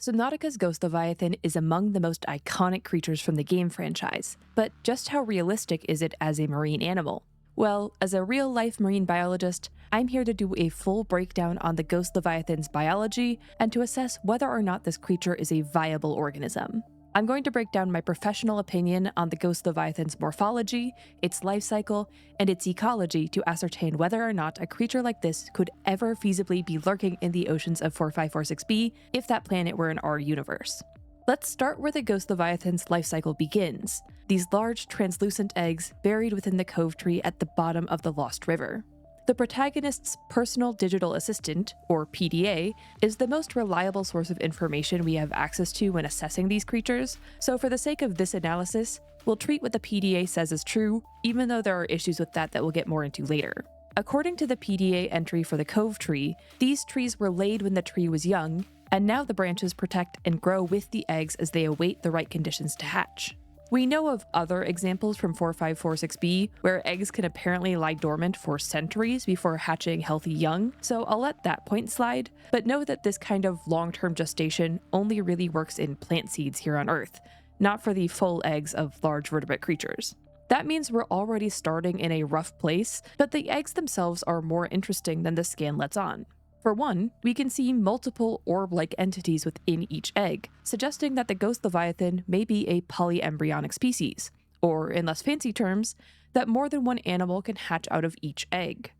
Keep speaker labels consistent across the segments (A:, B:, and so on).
A: Subnautica's Ghost Leviathan is among the most iconic creatures from the game franchise, but just how realistic is it as a marine animal? Well, as a real-life marine biologist, I'm here to do a full breakdown on the Ghost Leviathan's biology and to assess whether or not this creature is a viable organism. I'm going to break down my professional opinion on the Ghost Leviathan's morphology, its life cycle, and its ecology to ascertain whether or not a creature like this could ever feasibly be lurking in the oceans of 4546b if that planet were in our universe. Let's start where the Ghost Leviathan's life cycle begins, these large translucent eggs buried within the cove tree at the bottom of the Lost River. The protagonist's personal digital assistant, or PDA, is the most reliable source of information we have access to when assessing these creatures, so for the sake of this analysis, we'll treat what the PDA says as true, even though there are issues with that we'll get more into later. According to the PDA entry for the cove tree, these trees were laid when the tree was young, and now the branches protect and grow with the eggs as they await the right conditions to hatch. We know of other examples from 4546b where eggs can apparently lie dormant for centuries before hatching healthy young, so I'll let that point slide, but know that this kind of long-term gestation only really works in plant seeds here on Earth, not for the full eggs of large vertebrate creatures. That means we're already starting in a rough place, but the eggs themselves are more interesting than the scan lets on. For one, we can see multiple orb-like entities within each egg, suggesting that the Ghost Leviathan may be a polyembryonic species, or in less fancy terms, that more than one animal can hatch out of each egg.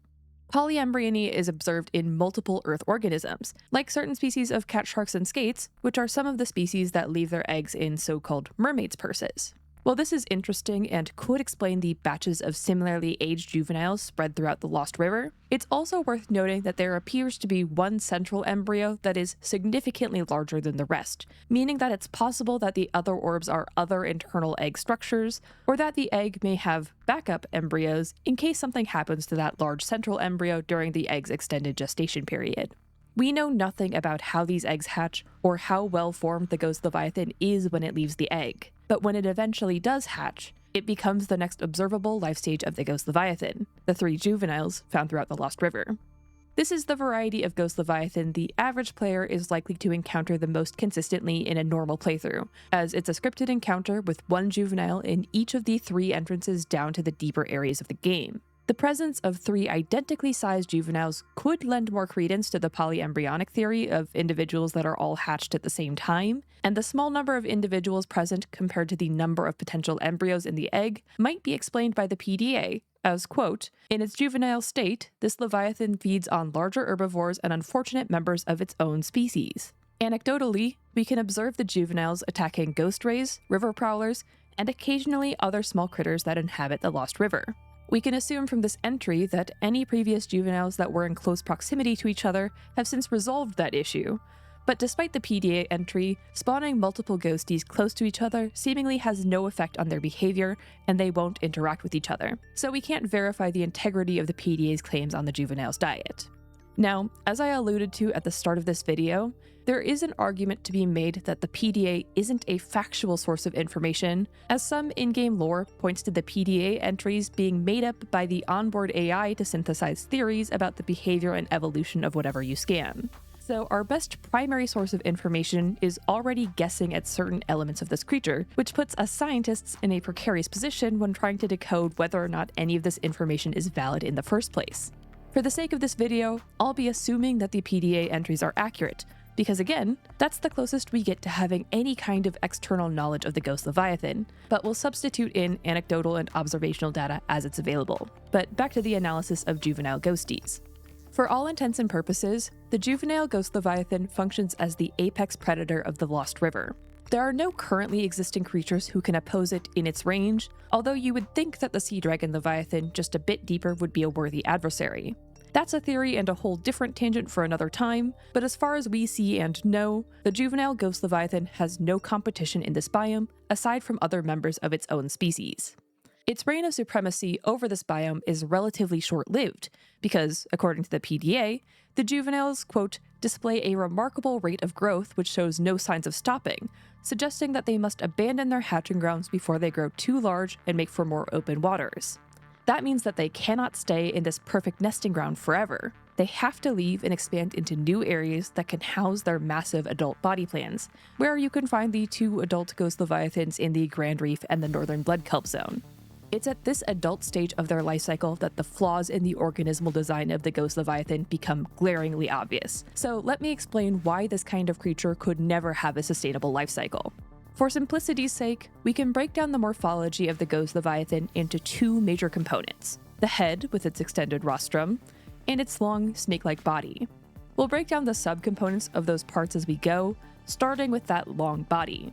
A: Polyembryony is observed in multiple Earth organisms, like certain species of cat sharks and skates, which are some of the species that leave their eggs in so-called mermaids' purses. While this is interesting and could explain the batches of similarly aged juveniles spread throughout the Lost River, it's also worth noting that there appears to be one central embryo that is significantly larger than the rest, meaning that it's possible that the other orbs are other internal egg structures, or that the egg may have backup embryos in case something happens to that large central embryo during the egg's extended gestation period. We know nothing about how these eggs hatch or how well formed the Ghost Leviathan is when it leaves the egg, but when it eventually does hatch, it becomes the next observable life stage of the Ghost Leviathan, the 3 juveniles found throughout the Lost River. This is the variety of Ghost Leviathan the average player is likely to encounter the most consistently in a normal playthrough, as it's a scripted encounter with one juvenile in each of the 3 entrances down to the deeper areas of the game. The presence of 3 identically sized juveniles could lend more credence to the polyembryonic theory of individuals that are all hatched at the same time, and the small number of individuals present compared to the number of potential embryos in the egg might be explained by the PDA, as, quote, "In its juvenile state, this leviathan feeds on larger herbivores and unfortunate members of its own species. Anecdotally, we can observe the juveniles attacking ghost rays, river prowlers, and occasionally other small critters that inhabit the Lost River. We can assume from this entry that any previous juveniles that were in close proximity to each other have since resolved that issue, but despite the PDA entry, spawning multiple ghosties close to each other seemingly has no effect on their behavior, and they won't interact with each other, so we can't verify the integrity of the PDA's claims on the juvenile's diet. Now, as I alluded to at the start of this video, there is an argument to be made that the PDA isn't a factual source of information, as some in-game lore points to the PDA entries being made up by the onboard AI to synthesize theories about the behavior and evolution of whatever you scan. So our best primary source of information is already guessing at certain elements of this creature, which puts us scientists in a precarious position when trying to decode whether or not any of this information is valid in the first place. For the sake of this video, I'll be assuming that the PDA entries are accurate, because again, that's the closest we get to having any kind of external knowledge of the Ghost Leviathan, but we'll substitute in anecdotal and observational data as it's available. But back to the analysis of juvenile ghosties. For all intents and purposes, the juvenile Ghost Leviathan functions as the apex predator of the Lost River. There are no currently existing creatures who can oppose it in its range, although you would think that the Sea Dragon Leviathan just a bit deeper would be a worthy adversary. That's a theory and a whole different tangent for another time, but as far as we see and know, the juvenile Ghost Leviathan has no competition in this biome, aside from other members of its own species. Its reign of supremacy over this biome is relatively short-lived, because, according to the PDA, the juveniles, quote, display a remarkable rate of growth which shows no signs of stopping, suggesting that they must abandon their hatching grounds before they grow too large and make for more open waters. That means that they cannot stay in this perfect nesting ground forever. they have to leave and expand into new areas that can house their massive adult body plans, where you can find the 2 adult Ghost Leviathans in the Grand Reef and the Northern Blood Kelp Zone. It's at this adult stage of their life cycle that the flaws in the organismal design of the Ghost Leviathan become glaringly obvious. So let me explain why this kind of creature could never have a sustainable life cycle. For simplicity's sake, we can break down the morphology of the Ghost Leviathan into 2 major components: the head with its extended rostrum, and its long, snake-like body. We'll break down the subcomponents of those parts as we go, starting with that long body.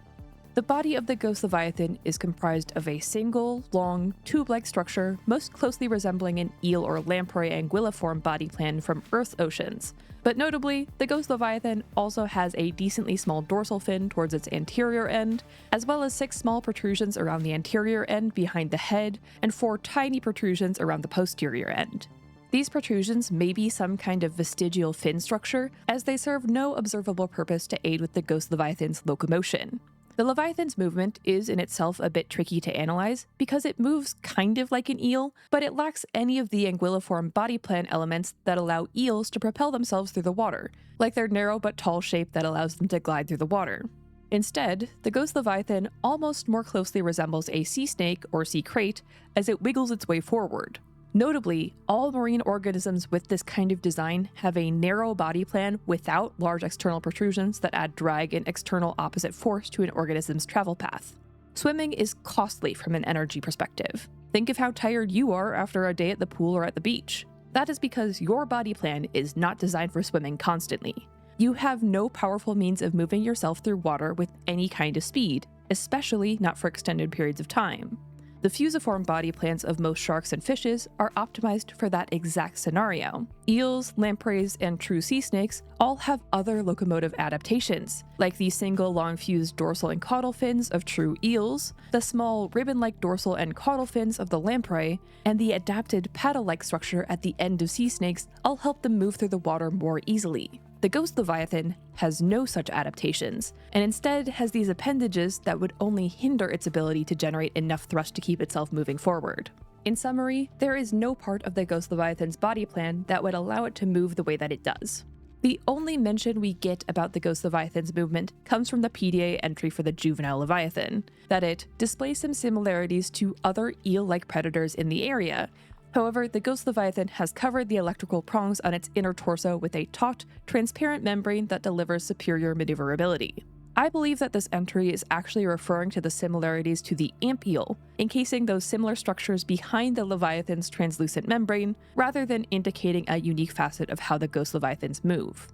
A: The body of the Ghost Leviathan is comprised of a single, long, tube-like structure most closely resembling an eel or lamprey anguilliform body plan from Earth's oceans. But notably, the Ghost Leviathan also has a decently small dorsal fin towards its anterior end, as well as 6 small protrusions around the anterior end behind the head, and 4 tiny protrusions around the posterior end. These protrusions may be some kind of vestigial fin structure, as they serve no observable purpose to aid with the Ghost Leviathan's locomotion. The Leviathan's movement is in itself a bit tricky to analyze because it moves kind of like an eel, but it lacks any of the anguilliform body plan elements that allow eels to propel themselves through the water, like their narrow but tall shape that allows them to glide through the water. Instead, the Ghost Leviathan almost more closely resembles a sea snake or sea crate as it wiggles its way forward. Notably, all marine organisms with this kind of design have a narrow body plan without large external protrusions that add drag and external opposite force to an organism's travel path. Swimming is costly from an energy perspective. Think of how tired you are after a day at the pool or at the beach. That is because your body plan is not designed for swimming constantly. You have no powerful means of moving yourself through water with any kind of speed, especially not for extended periods of time. The fusiform body plans of most sharks and fishes are optimized for that exact scenario. Eels, lampreys, and true sea snakes all have other locomotive adaptations, like the single long fused dorsal and caudal fins of true eels, the small ribbon-like dorsal and caudal fins of the lamprey, and the adapted paddle-like structure at the end of sea snakes all help them move through the water more easily. The Ghost Leviathan has no such adaptations, and instead has these appendages that would only hinder its ability to generate enough thrust to keep itself moving forward. In summary, there is no part of the Ghost Leviathan's body plan that would allow it to move the way that it does. The only mention we get about the Ghost Leviathan's movement comes from the PDA entry for the juvenile Leviathan, that it displays some similarities to other eel-like predators in the area. However, the Ghost Leviathan has covered the electrical prongs on its inner torso with a taut, transparent membrane that delivers superior maneuverability. I believe that this entry is actually referring to the similarities to the amp eel, encasing those similar structures behind the Leviathan's translucent membrane, rather than indicating a unique facet of how the Ghost Leviathans move.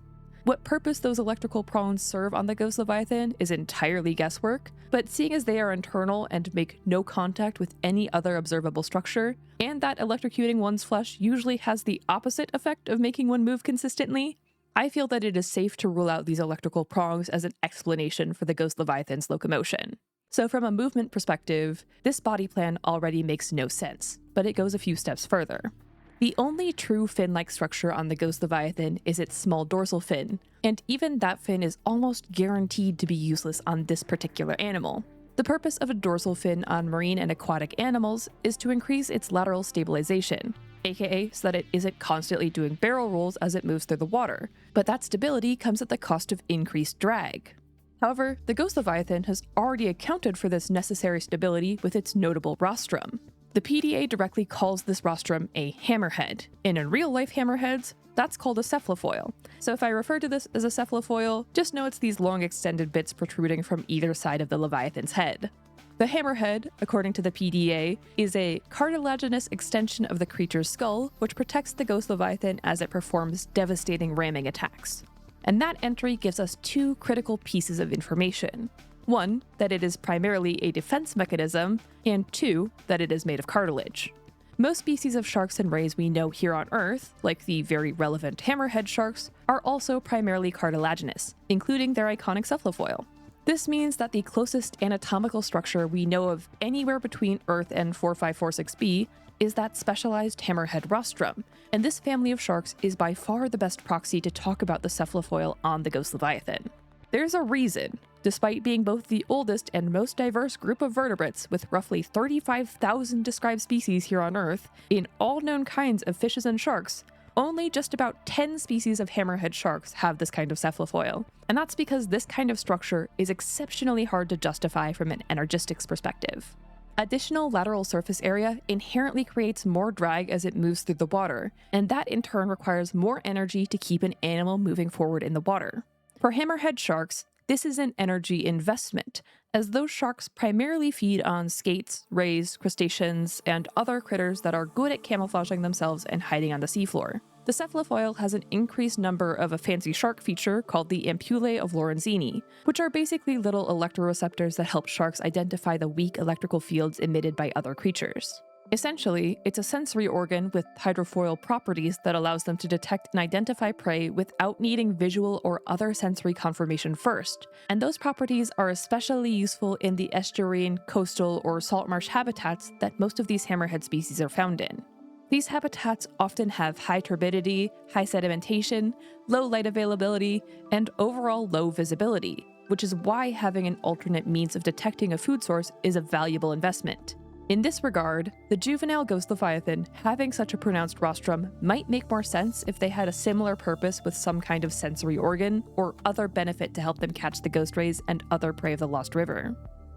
A: What purpose those electrical prongs serve on the Ghost Leviathan is entirely guesswork, but seeing as they are internal and make no contact with any other observable structure, and that electrocuting one's flesh usually has the opposite effect of making one move consistently, I feel that it is safe to rule out these electrical prongs as an explanation for the Ghost Leviathan's locomotion. So from a movement perspective, this body plan already makes no sense, but it goes a few steps further. The only true fin-like structure on the Ghost Leviathan is its small dorsal fin, and even that fin is almost guaranteed to be useless on this particular animal. The purpose of a dorsal fin on marine and aquatic animals is to increase its lateral stabilization, aka so that it isn't constantly doing barrel rolls as it moves through the water, but that stability comes at the cost of increased drag. However, the Ghost Leviathan has already accounted for this necessary stability with its notable rostrum. The PDA directly calls this rostrum a hammerhead, and in real-life hammerheads, that's called a cephalofoil. So if I refer to this as a cephalofoil, just know it's these long extended bits protruding from either side of the Leviathan's head. The hammerhead, according to the PDA, is a cartilaginous extension of the creature's skull, which protects the Ghost Leviathan as it performs devastating ramming attacks. And that entry gives us 2 critical pieces of information. 1, that it is primarily a defense mechanism, and 2, that it is made of cartilage. Most species of sharks and rays we know here on Earth, like the very relevant hammerhead sharks, are also primarily cartilaginous, including their iconic cephalofoil. This means that the closest anatomical structure we know of anywhere between Earth and 4546b is that specialized hammerhead rostrum, and this family of sharks is by far the best proxy to talk about the cephalofoil on the Ghost Leviathan. There's a reason, despite being both the oldest and most diverse group of vertebrates with roughly 35,000 described species here on Earth, in all known kinds of fishes and sharks, Only just about 10 species of hammerhead sharks have this kind of cephalofoil, and that's because this kind of structure is exceptionally hard to justify from an energistics perspective. Additional lateral surface area inherently creates more drag as it moves through the water, and that in turn requires more energy to keep an animal moving forward in the water. For hammerhead sharks, this is an energy investment, as those sharks primarily feed on skates, rays, crustaceans, and other critters that are good at camouflaging themselves and hiding on the seafloor. The cephalofoil has an increased number of a fancy shark feature called the ampullae of Lorenzini, which are basically little electroreceptors that help sharks identify the weak electrical fields emitted by other creatures. Essentially, it's a sensory organ with hydrofoil properties that allows them to detect and identify prey without needing visual or other sensory confirmation first, and those properties are especially useful in the estuarine, coastal, or salt marsh habitats that most of these hammerhead species are found in. These habitats often have high turbidity, high sedimentation, low light availability, and overall low visibility, which is why having an alternate means of detecting a food source is a valuable investment. In this regard, the juvenile Ghost Leviathan having such a pronounced rostrum might make more sense if they had a similar purpose with some kind of sensory organ or other benefit to help them catch the ghost rays and other prey of the Lost River.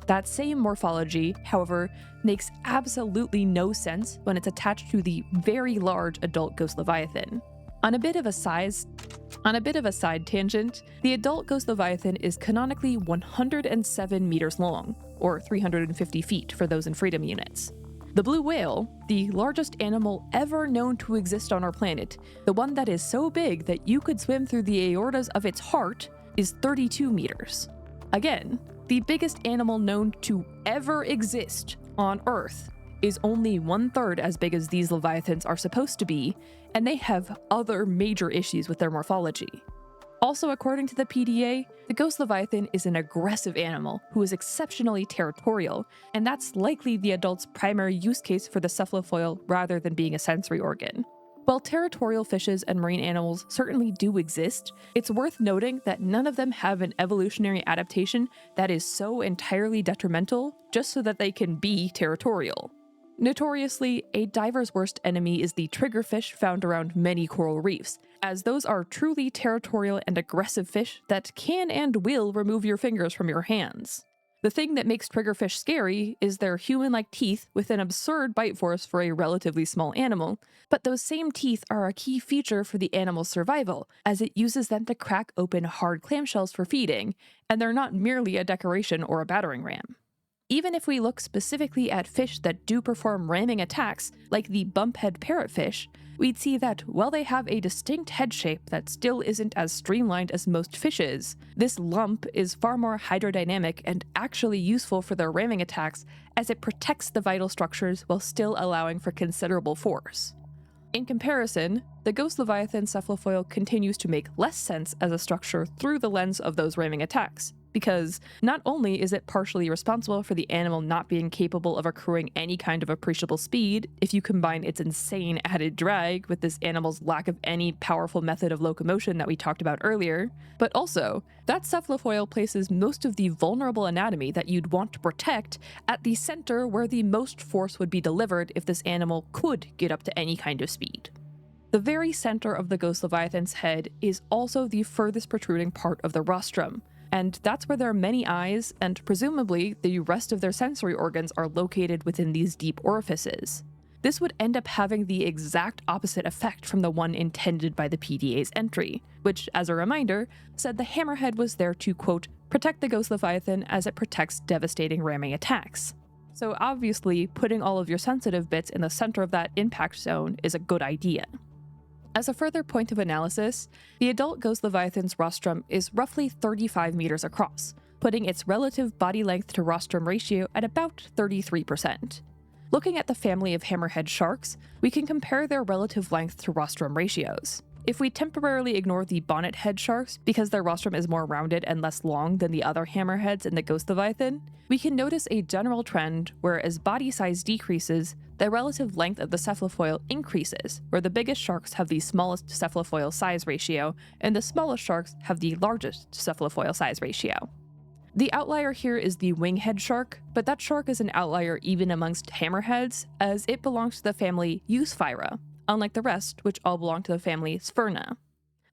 A: That same morphology, however, makes absolutely no sense when it's attached to the very large adult Ghost Leviathan. On a bit of a side tangent, the adult Ghost Leviathan is canonically 107 meters long, or 350 feet for those in freedom units. The blue whale, the largest animal ever known to exist on our planet, the one that is so big that you could swim through the aortas of its heart, is 32 meters. Again, the biggest animal known to ever exist on Earth is only 1/3 as big as these leviathans are supposed to be, and they have other major issues with their morphology. Also, according to the PDA, the Ghost Leviathan is an aggressive animal who is exceptionally territorial, and that's likely the adult's primary use case for the cephalofoil rather than being a sensory organ. While territorial fishes and marine animals certainly do exist, it's worth noting that none of them have an evolutionary adaptation that is so entirely detrimental just so that they can be territorial. Notoriously, a diver's worst enemy is the triggerfish found around many coral reefs, as those are truly territorial and aggressive fish that can and will remove your fingers from your hands. The thing that makes triggerfish scary is their human-like teeth with an absurd bite force for a relatively small animal, but those same teeth are a key feature for the animal's survival, as it uses them to crack open hard clamshells for feeding, and they're not merely a decoration or a battering ram. Even if we look specifically at fish that do perform ramming attacks, like the bumphead parrotfish, we'd see that while they have a distinct head shape that still isn't as streamlined as most fishes, this lump is far more hydrodynamic and actually useful for their ramming attacks as it protects the vital structures while still allowing for considerable force. In comparison, the Ghost Leviathan cephalofoil continues to make less sense as a structure through the lens of those ramming attacks, because not only is it partially responsible for the animal not being capable of accruing any kind of appreciable speed if you combine its insane added drag with this animal's lack of any powerful method of locomotion that we talked about earlier, but also, that cephalofoil places most of the vulnerable anatomy that you'd want to protect at the center where the most force would be delivered if this animal could get up to any kind of speed. The very center of the Ghost Leviathan's head is also the furthest protruding part of the rostrum, and that's where their many eyes, and presumably the rest of their sensory organs, are located within these deep orifices. This would end up having the exact opposite effect from the one intended by the PDA's entry, which, as a reminder, said the hammerhead was there to, quote, protect the Ghost Leviathan as it protects devastating ramming attacks. So obviously, putting all of your sensitive bits in the center of that impact zone is a good idea. As a further point of analysis, the adult Ghost Leviathan's rostrum is roughly 35 meters across, putting its relative body length to rostrum ratio at about 33%. Looking at the family of hammerhead sharks, we can compare their relative length to rostrum ratios. If we temporarily ignore the bonnethead sharks because their rostrum is more rounded and less long than the other hammerheads in the Ghost Leviathan, we can notice a general trend where as body size decreases, the relative length of the cephalofoil increases, where the biggest sharks have the smallest cephalofoil size ratio, and the smallest sharks have the largest cephalofoil size ratio. The outlier here is the winghead shark, but that shark is an outlier even amongst hammerheads, as it belongs to the family Eusphyra, unlike the rest, which all belong to the family Sphyrna.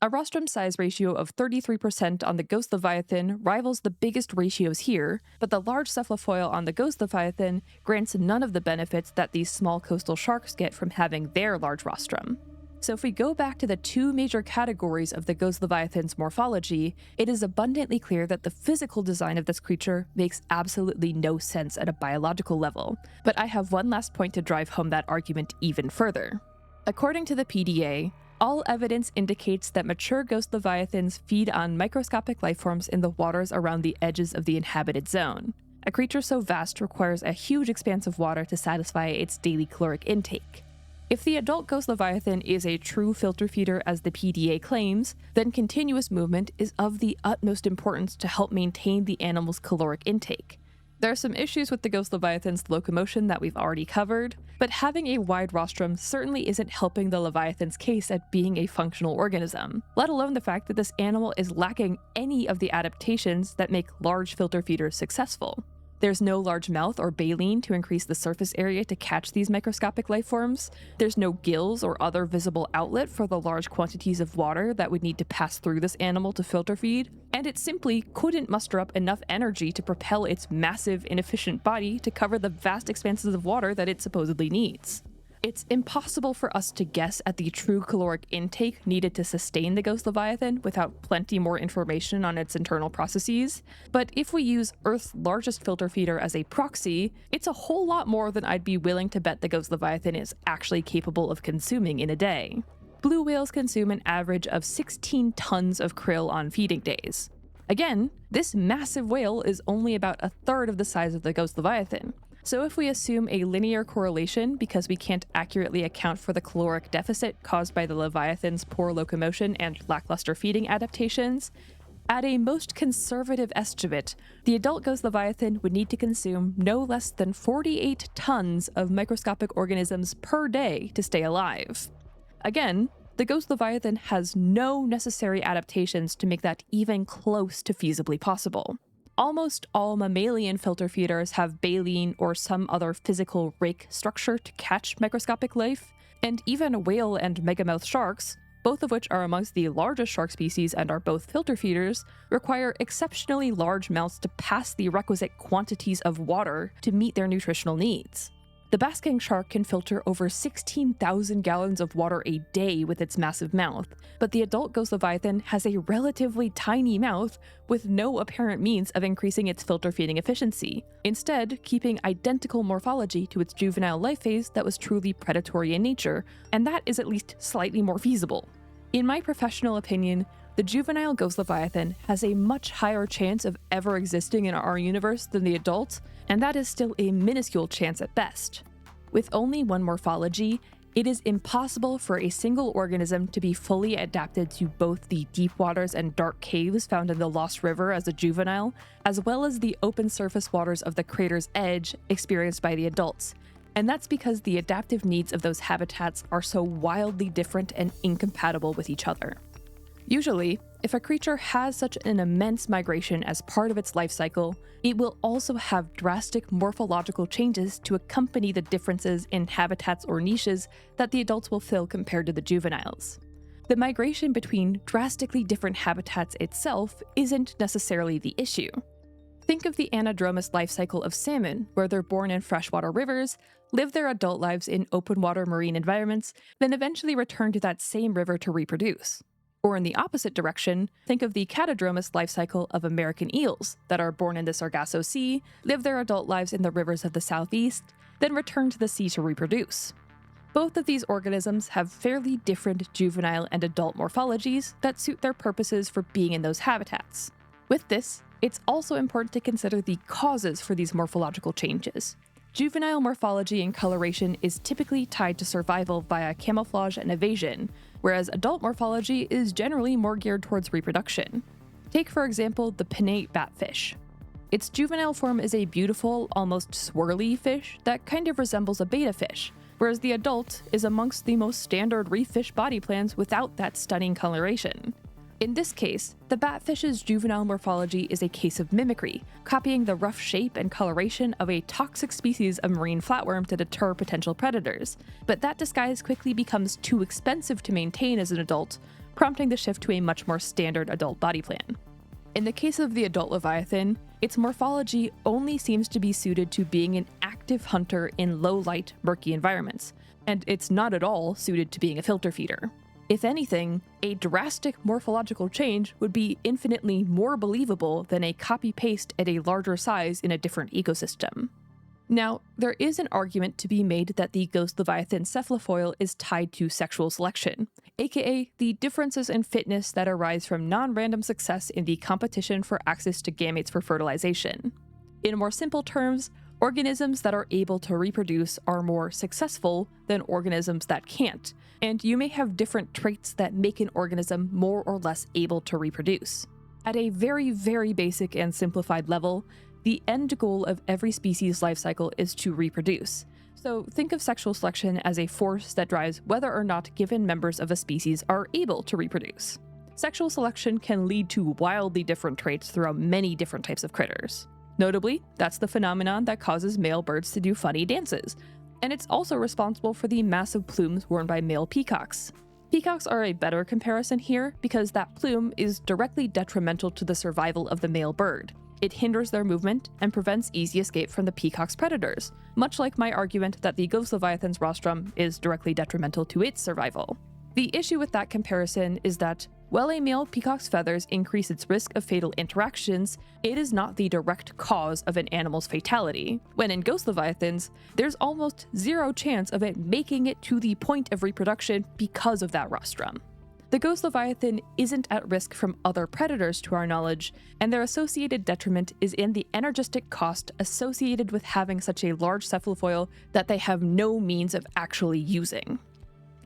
A: A rostrum size ratio of 33% on the Ghost Leviathan rivals the biggest ratios here, but the large cephalofoil on the Ghost Leviathan grants none of the benefits that these small coastal sharks get from having their large rostrum. So if we go back to the two major categories of the Ghost Leviathan's morphology, it is abundantly clear that the physical design of this creature makes absolutely no sense at a biological level. But I have one last point to drive home that argument even further. According to the PDA, all evidence indicates that mature Ghost Leviathans feed on microscopic lifeforms in the waters around the edges of the inhabited zone. A creature so vast requires a huge expanse of water to satisfy its daily caloric intake. If the adult Ghost Leviathan is a true filter feeder as the PDA claims, then continuous movement is of the utmost importance to help maintain the animal's caloric intake. There are some issues with the Ghost Leviathan's locomotion that we've already covered, but having a wide rostrum certainly isn't helping the Leviathan's case at being a functional organism, let alone the fact that this animal is lacking any of the adaptations that make large filter feeders successful. There's no large mouth or baleen to increase the surface area to catch these microscopic lifeforms. There's no gills or other visible outlet for the large quantities of water that would need to pass through this animal to filter feed. And it simply couldn't muster up enough energy to propel its massive, inefficient body to cover the vast expanses of water that it supposedly needs. It's impossible for us to guess at the true caloric intake needed to sustain the Ghost Leviathan without plenty more information on its internal processes, but if we use Earth's largest filter feeder as a proxy, it's a whole lot more than I'd be willing to bet the Ghost Leviathan is actually capable of consuming in a day. Blue whales consume an average of 16 tons of krill on feeding days. Again, this massive whale is only about a third of the size of the Ghost Leviathan. So if we assume a linear correlation because we can't accurately account for the caloric deficit caused by the Leviathan's poor locomotion and lackluster feeding adaptations, at a most conservative estimate, the adult Ghost Leviathan would need to consume no less than 48 tons of microscopic organisms per day to stay alive. Again, the Ghost Leviathan has no necessary adaptations to make that even close to feasibly possible. Almost all mammalian filter feeders have baleen or some other physical rake structure to catch microscopic life, and even whale and megamouth sharks, both of which are amongst the largest shark species and are both filter feeders, require exceptionally large mouths to pass the requisite quantities of water to meet their nutritional needs. The basking shark can filter over 16,000 gallons of water a day with its massive mouth, but the adult Ghost Leviathan has a relatively tiny mouth with no apparent means of increasing its filter feeding efficiency, instead keeping identical morphology to its juvenile life phase that was truly predatory in nature, and that is at least slightly more feasible. In my professional opinion, the juvenile Ghost Leviathan has a much higher chance of ever existing in our universe than the adult, and that is still a minuscule chance at best. With only one morphology, it is impossible for a single organism to be fully adapted to both the deep waters and dark caves found in the Lost River as a juvenile, as well as the open surface waters of the crater's edge experienced by the adults. And that's because the adaptive needs of those habitats are so wildly different and incompatible with each other. Usually, if a creature has such an immense migration as part of its life cycle, it will also have drastic morphological changes to accompany the differences in habitats or niches that the adults will fill compared to the juveniles. The migration between drastically different habitats itself isn't necessarily the issue. Think of the anadromous life cycle of salmon, where they're born in freshwater rivers, live their adult lives in open water marine environments, then eventually return to that same river to reproduce. Or in the opposite direction, think of the catadromous life cycle of American eels that are born in the Sargasso Sea, live their adult lives in the rivers of the southeast, then return to the sea to reproduce. Both of these organisms have fairly different juvenile and adult morphologies that suit their purposes for being in those habitats. With this, it's also important to consider the causes for these morphological changes. Juvenile morphology and coloration is typically tied to survival via camouflage and evasion, whereas adult morphology is generally more geared towards reproduction. Take, for example, the pinnate batfish. Its juvenile form is a beautiful, almost swirly fish that kind of resembles a betta fish, whereas the adult is amongst the most standard reef fish body plans without that stunning coloration. In this case, the batfish's juvenile morphology is a case of mimicry, copying the rough shape and coloration of a toxic species of marine flatworm to deter potential predators, but that disguise quickly becomes too expensive to maintain as an adult, prompting the shift to a much more standard adult body plan. In the case of the adult Leviathan, its morphology only seems to be suited to being an active hunter in low-light, murky environments, and it's not at all suited to being a filter feeder. If anything, a drastic morphological change would be infinitely more believable than a copy-paste at a larger size in a different ecosystem. Now, there is an argument to be made that the Ghost Leviathan cephalofoil is tied to sexual selection, aka the differences in fitness that arise from non-random success in the competition for access to gametes for fertilization. In more simple terms, organisms that are able to reproduce are more successful than organisms that can't, and you may have different traits that make an organism more or less able to reproduce. At a very, very basic and simplified level, the end goal of every species' life cycle is to reproduce. So think of sexual selection as a force that drives whether or not given members of a species are able to reproduce. Sexual selection can lead to wildly different traits throughout many different types of critters. Notably, that's the phenomenon that causes male birds to do funny dances, and it's also responsible for the massive plumes worn by male peacocks. Peacocks are a better comparison here because that plume is directly detrimental to the survival of the male bird. It hinders their movement and prevents easy escape from the peacock's predators, much like my argument that the Ghost Leviathan's rostrum is directly detrimental to its survival. The issue with that comparison is that, while a male peacock's feathers increase its risk of fatal interactions, it is not the direct cause of an animal's fatality, when in Ghost Leviathans, there's almost zero chance of it making it to the point of reproduction because of that rostrum. The Ghost Leviathan isn't at risk from other predators to our knowledge, and their associated detriment is in the energistic cost associated with having such a large cephalofoil that they have no means of actually using.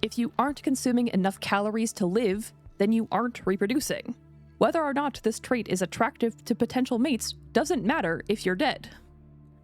A: If you aren't consuming enough calories to live, then you aren't reproducing. Whether or not this trait is attractive to potential mates doesn't matter if you're dead.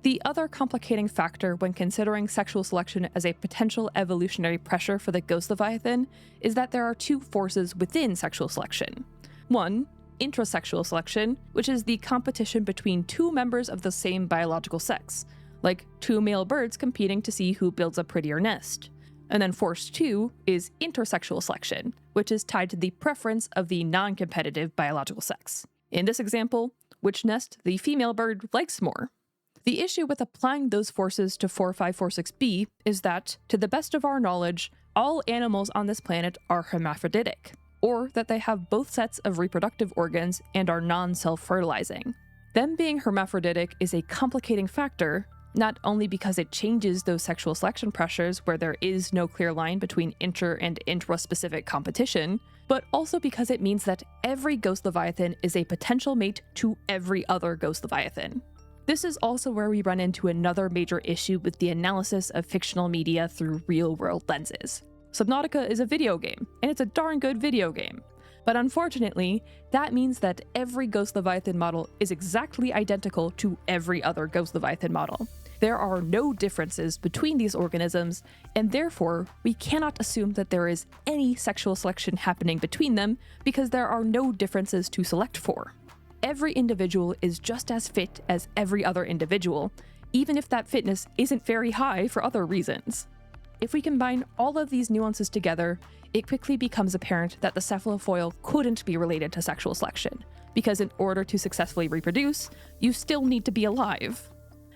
A: The other complicating factor when considering sexual selection as a potential evolutionary pressure for the Ghost Leviathan is that there are two forces within sexual selection. One, intrasexual selection, which is the competition between two members of the same biological sex, like two male birds competing to see who builds a prettier nest. And then force two is intersexual selection, which is tied to the preference of the non-competitive biological sex. In this example, which nest the female bird likes more. The issue with applying those forces to 4546b is that, to the best of our knowledge, all animals on this planet are hermaphroditic, or that they have both sets of reproductive organs and are non-self-fertilizing. Them being hermaphroditic is a complicating factor, not only because it changes those sexual selection pressures where there is no clear line between inter- and intra-specific competition, but also because it means that every Ghost Leviathan is a potential mate to every other Ghost Leviathan. This is also where we run into another major issue with the analysis of fictional media through real-world lenses. Subnautica is a video game, and it's a darn good video game. But unfortunately, that means that every Ghost Leviathan model is exactly identical to every other Ghost Leviathan model. There are no differences between these organisms, and therefore, we cannot assume that there is any sexual selection happening between them because there are no differences to select for. Every individual is just as fit as every other individual, even if that fitness isn't very high for other reasons. If we combine all of these nuances together, it quickly becomes apparent that the cephalofoil couldn't be related to sexual selection, because in order to successfully reproduce, you still need to be alive.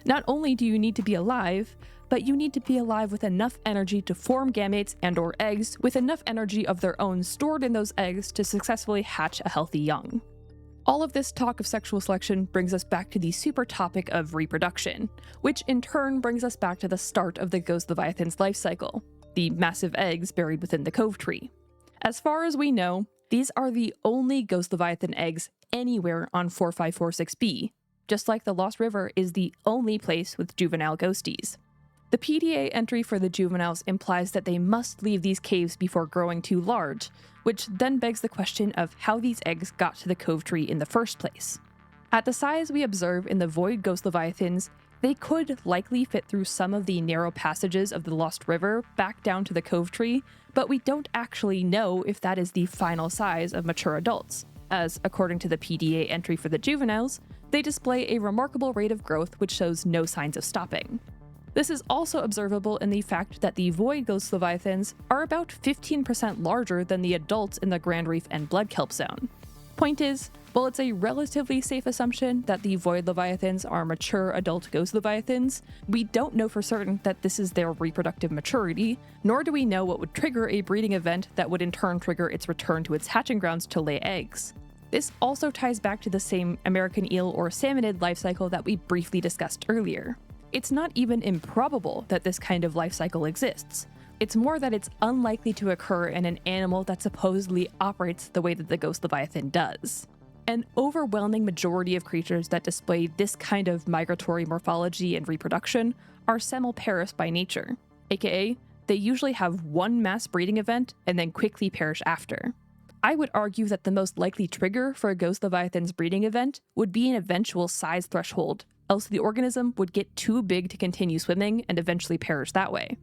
A: Not only do you need to be alive, but you need to be alive with enough energy to form gametes and/or eggs with enough energy of their own stored in those eggs to successfully hatch a healthy young. All of this talk of sexual selection brings us back to the super topic of reproduction, which in turn brings us back to the start of the Ghost Leviathan's life cycle, the massive eggs buried within the cove tree. As far as we know, these are the only Ghost Leviathan eggs anywhere on 4546b, just like the Lost River is the only place with juvenile ghosties. The PDA entry for the juveniles implies that they must leave these caves before growing too large, which then begs the question of how these eggs got to the cove tree in the first place. At the size we observe in the void Ghost Leviathans, They could likely fit through some of the narrow passages of the Lost River back down to the Cove Tree, but we don't actually know if that is the final size of mature adults, as according to the PDA entry for the juveniles, they display a remarkable rate of growth which shows no signs of stopping. This is also observable in the fact that the void Ghost Leviathans are about 15% larger than the adults in the Grand Reef and Blood Kelp zone. Point is, while it's a relatively safe assumption that the void Leviathans are mature adult Ghost Leviathans, we don't know for certain that this is their reproductive maturity, nor do we know what would trigger a breeding event that would in turn trigger its return to its hatching grounds to lay eggs. This also ties back to the same American eel or salmonid life cycle that we briefly discussed earlier. It's not even improbable that this kind of life cycle exists. It's more that it's unlikely to occur in an animal that supposedly operates the way that the Ghost Leviathan does. An overwhelming majority of creatures that display this kind of migratory morphology and reproduction are semiparous by nature, aka they usually have one mass breeding event and then quickly perish after. I would argue that the most likely trigger for a Ghost Leviathan's breeding event would be an eventual size threshold, else the organism would get too big to continue swimming and eventually perish that way.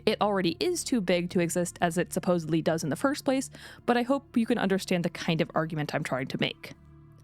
A: It already is too big to exist as it supposedly does in the first place, but I hope you can understand the kind of argument I'm trying to make.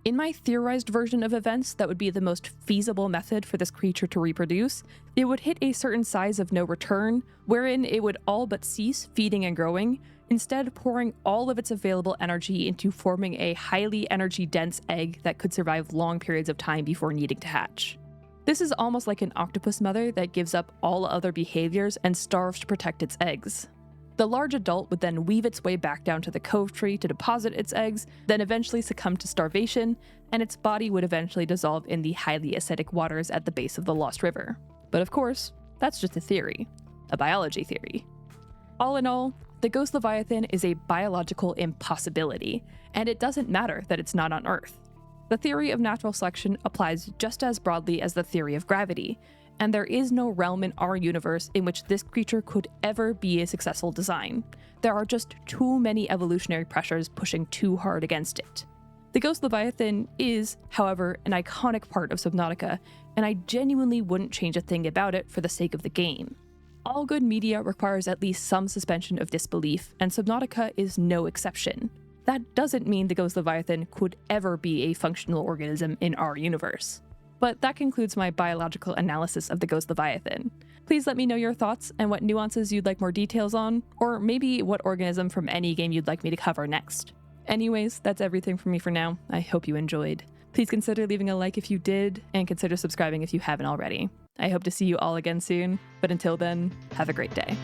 A: In my theorized version of events that would be the most feasible method for this creature to reproduce, it would hit a certain size of no return, wherein it would all but cease feeding and growing, instead pouring all of its available energy into forming a highly energy-dense egg that could survive long periods of time before needing to hatch. This is almost like an octopus mother that gives up all other behaviors and starves to protect its eggs. The large adult would then weave its way back down to the cove tree to deposit its eggs, then eventually succumb to starvation, and its body would eventually dissolve in the highly acidic waters at the base of the Lost River. But of course, that's just a theory. A biology theory. All in all, the Ghost Leviathan is a biological impossibility, and it doesn't matter that it's not on Earth. The theory of natural selection applies just as broadly as the theory of gravity, and there is no realm in our universe in which this creature could ever be a successful design. There are just too many evolutionary pressures pushing too hard against it. The Ghost Leviathan is, however, an iconic part of Subnautica, and I genuinely wouldn't change a thing about it for the sake of the game. All good media requires at least some suspension of disbelief, and Subnautica is no exception. That doesn't mean the Ghost Leviathan could ever be a functional organism in our universe. But that concludes my biological analysis of the Ghost Leviathan. Please let me know your thoughts and what nuances you'd like more details on, or maybe what organism from any game you'd like me to cover next. Anyways, that's everything from me for now. I hope you enjoyed. Please consider leaving a like if you did, and consider subscribing if you haven't already. I hope to see you all again soon, but until then, have a great day.